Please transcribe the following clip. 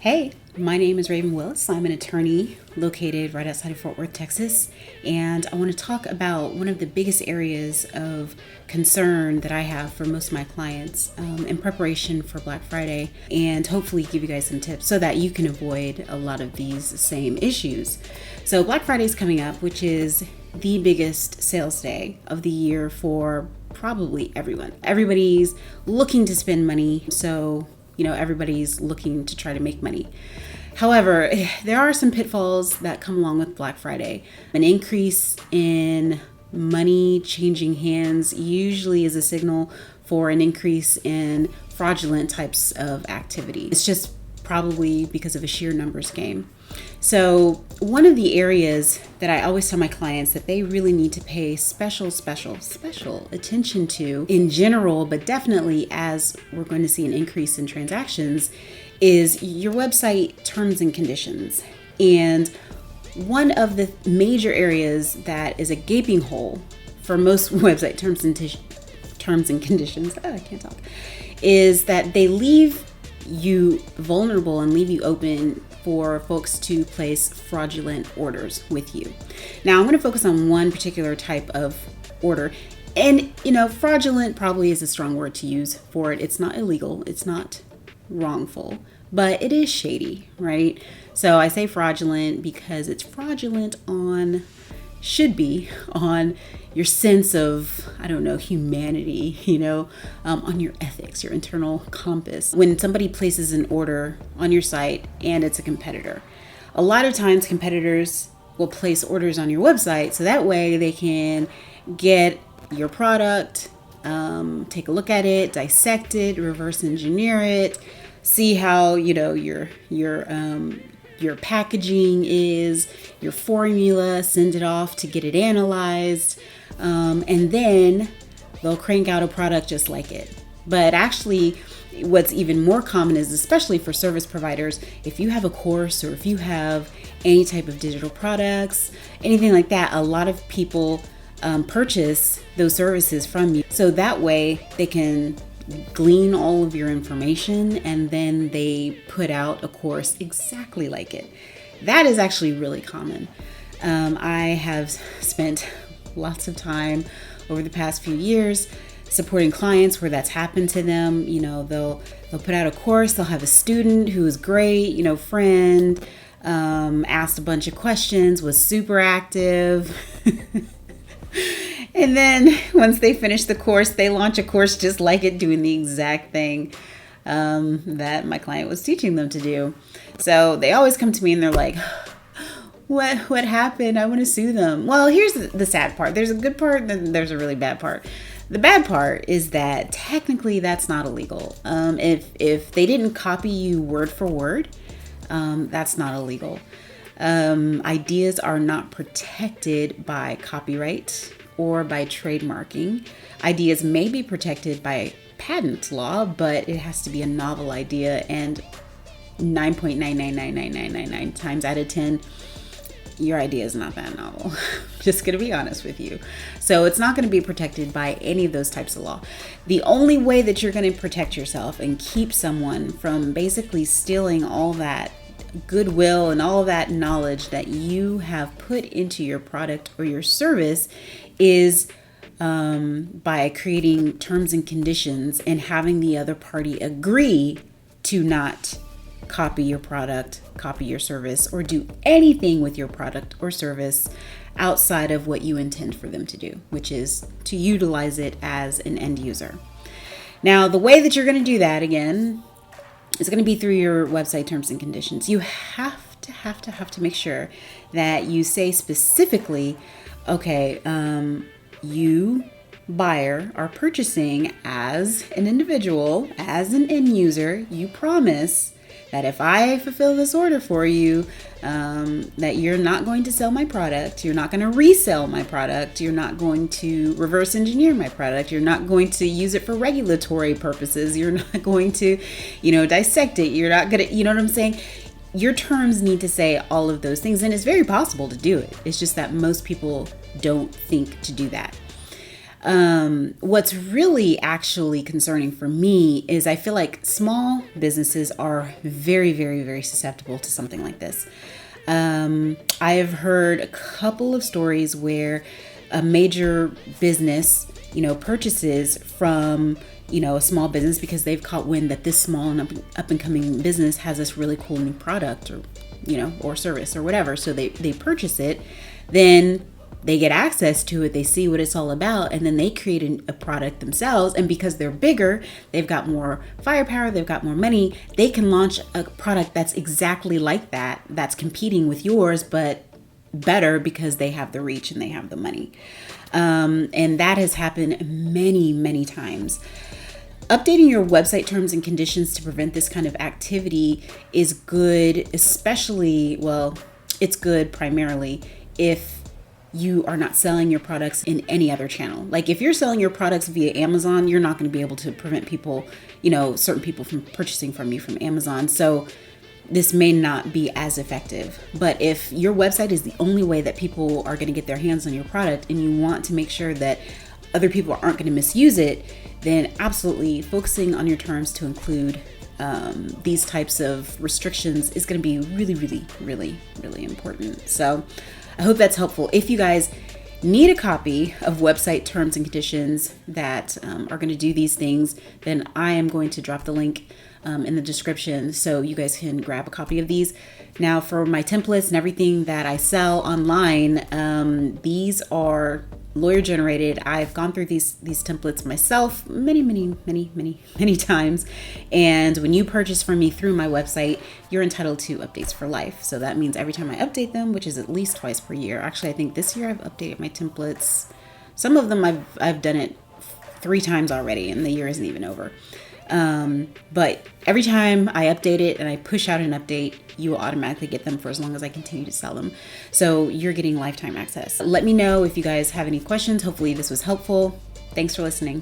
Hey, my name is Raven Willis. I'm an attorney located right outside of Fort Worth, Texas, and I want to talk about one of the biggest areas of concern that I have for most of my clients in preparation for Black Friday, and hopefully give you guys some tips so that you can avoid a lot of these same issues. So Black Friday is coming up, which is the biggest sales day of the year for probably everyone. Everybody's looking to spend money, so everybody's looking to try to make money. However, there are some pitfalls that come along with Black Friday. An increase in money changing hands usually is a signal for an increase in fraudulent types of activity. It's just probably because of a sheer numbers game. So one of the areas that I always tell my clients that they really need to pay special attention to in general, but definitely as we're going to see an increase in transactions, is your website terms and conditions. And one of the major areas that is a gaping hole for most website terms and conditions, I can't talk, is that they leave you vulnerable and leave you open for folks to place fraudulent orders with you. Now, I'm going to focus on one particular type of order. And, fraudulent probably is a strong word to use for it. It's not illegal. It's not wrongful, but it is shady, right? So I say fraudulent because it's fraudulent should be on your sense of, humanity, on your ethics, your internal compass. When somebody places an order on your site and it's a competitor, a lot of times competitors will place orders on your website so that way they can get your product, take a look at it, dissect it, reverse engineer it, see how, your packaging is, your formula, send it off to get it analyzed, and then they'll crank out a product just like it. But actually, what's even more common is, especially for service providers, if you have a course or if you have any type of digital products, anything like that, a lot of people purchase those services from you. So that way they can glean all of your information and then they put out a course exactly like it. That is actually really common. I have spent lots of time over the past few years supporting clients where that's happened to them. They'll put out a course, they'll have a student who is great, friend, asked a bunch of questions, was super active. And then once they finish the course, they launch a course just like it, doing the exact thing that my client was teaching them to do. So they always come to me and they're like, what happened? I want to sue them. Well, here's the sad part. There's a good part and there's a really bad part. The bad part is that technically that's not illegal. If they didn't copy you word for word, that's not illegal. Ideas are not protected by copyright or by trademarking. Ideas may be protected by patent law, but it has to be a novel idea, and 9.9999999 times out of 10, your idea is not that novel. Just going to be honest with you. So it's not going to be protected by any of those types of law. The only way that you're going to protect yourself and keep someone from basically stealing all that goodwill and all of that knowledge that you have put into your product or your service is by creating terms and conditions and having the other party agree to not copy your product, copy your service, or do anything with your product or service outside of what you intend for them to do, which is to utilize it as an end user. Now, the way that you're going to do that, again, is going to be through your website terms and conditions. You have to make sure that you say specifically, okay, you buyer are purchasing as an individual, as an end user. You promise that if I fulfill this order for you, that you're not going to sell my product, you're not going to resell my product, you're not going to reverse engineer my product, you're not going to use it for regulatory purposes, you're not going to, dissect it, you're not going to, you know what I'm saying? Your terms need to say all of those things, and it's very possible to do it. It's just that most people don't think to do that. What's really actually concerning for me is I feel like small businesses are very, very, very susceptible to something like this. I have heard a couple of stories where a major business, purchases from, a small business because they've caught wind that this small and up and coming business has this really cool new product or service or whatever. So they purchase it, then they get access to it, they see what it's all about, and then they create a product themselves. And because they're bigger, they've got more firepower, they've got more money, they can launch a product that's exactly like that, that's competing with yours, but better because they have the reach and they have the money. And that has happened many, many times. Updating your website terms and conditions to prevent this kind of activity is good, it's good primarily if you are not selling your products in any other channel. Like if you're selling your products via Amazon, you're not going to be able to prevent people, certain people from purchasing from you from Amazon. So this may not be as effective. But if your website is the only way that people are going to get their hands on your product and you want to make sure that other people aren't going to misuse it, then absolutely focusing on your terms to include these types of restrictions is going to be really, really, really, really important. So I hope that's helpful. If you guys need a copy of website terms and conditions that are going to do these things, then I am going to drop the link in the description so you guys can grab a copy of these. Now for my templates and everything that I sell online, these are lawyer generated. I've gone through these templates myself many times. And when you purchase from me through my website, you're entitled to updates for life. So that means every time I update them, which is at least twice per year. Actually, I think this year I've updated my templates. Some of them I've done it 3 times already and the year isn't even over. But every time I update it and I push out an update, you will automatically get them for as long as I continue to sell them. So you're getting lifetime access. Let me know if you guys have any questions. Hopefully this was helpful. Thanks for listening.